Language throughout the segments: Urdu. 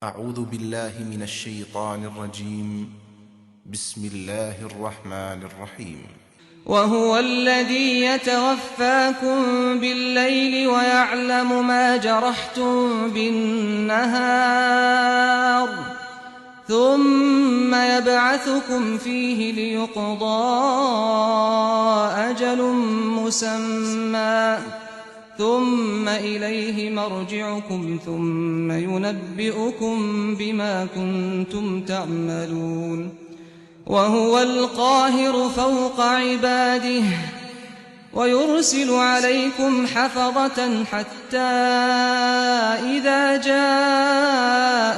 أعوذ بالله من الشيطان الرجيم. بسم الله الرحمن الرحيم. وهو الذي يتوفاكم بالليل ويعلم ما جرحتم بالنهار ثم يبعثكم فيه ليقضى أجل مسمى ثم إليه مرجعكم ثم ينبئكم بما كنتم تعملون وهو القاهر فوق عباده ويرسل عليكم حفظة حتى إذا جاء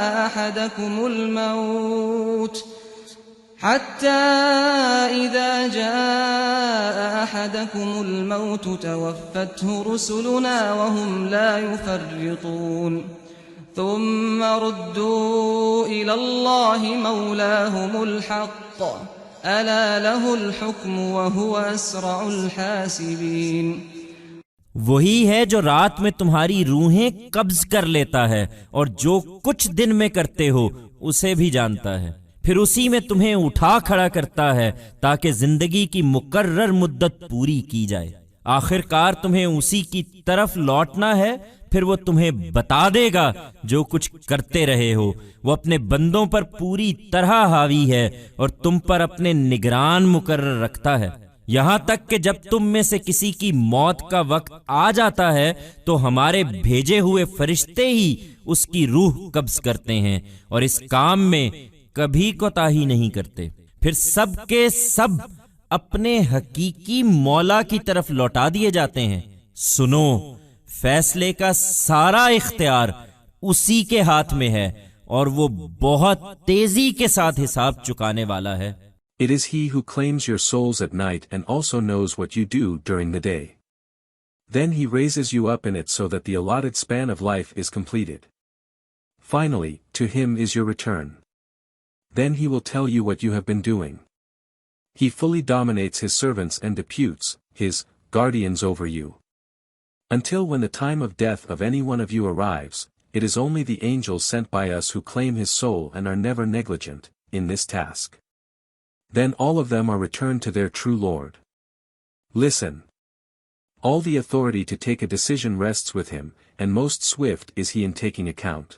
أحدكم الموت توفته رسلنا وهم لا يفرطون ثم ردوا إلى الله مولاهم الحق ألا له الحكم وهو أسرع الحاسبين۔ وہی ہے جو رات میں تمہاری روحیں قبض کر لیتا ہے اور جو کچھ دن میں کرتے ہو اسے بھی جانتا ہے، پھر اسی میں تمہیں اٹھا کھڑا کرتا ہے تاکہ زندگی کی مقرر مدت پوری کی جائے۔ آخر کار تمہیں اسی کی طرف لوٹنا ہے، پھر وہ تمہیں بتا دے گا جو کچھ کرتے رہے ہو۔ وہ اپنے بندوں پر پوری طرح حاوی ہے اور تم پر اپنے نگران مقرر رکھتا ہے، یہاں تک کہ جب تم میں سے کسی کی موت کا وقت آ جاتا ہے تو ہمارے بھیجے ہوئے فرشتے ہی اس کی روح قبض کرتے ہیں اور اس کام میں کبھی کوتاہی نہیں کرتے، پھر سب کے سب اپنے حقیقی مولا کی طرف لوٹا دیے جاتے ہیں۔ سنو، فیصلے کا سارا اختیار اسی کے ہاتھ میں ہے اور وہ بہت تیزی کے ساتھ حساب چکانے والا ہے۔ It is he who claims your souls at night and also knows what you do during the day. Then he raises you up in it so that the allotted span of life is completed. Finally, to him is your return. Then he will tell you what you have been doing. He fully dominates his servants and deputes his guardians over you. Until when the time of death of any one of you arrives, it is only the angels sent by us who claim his soul and are never negligent in this task. Then all of them are returned to their true Lord. Listen. All the authority to take a decision rests with him, and most swift is he in taking account.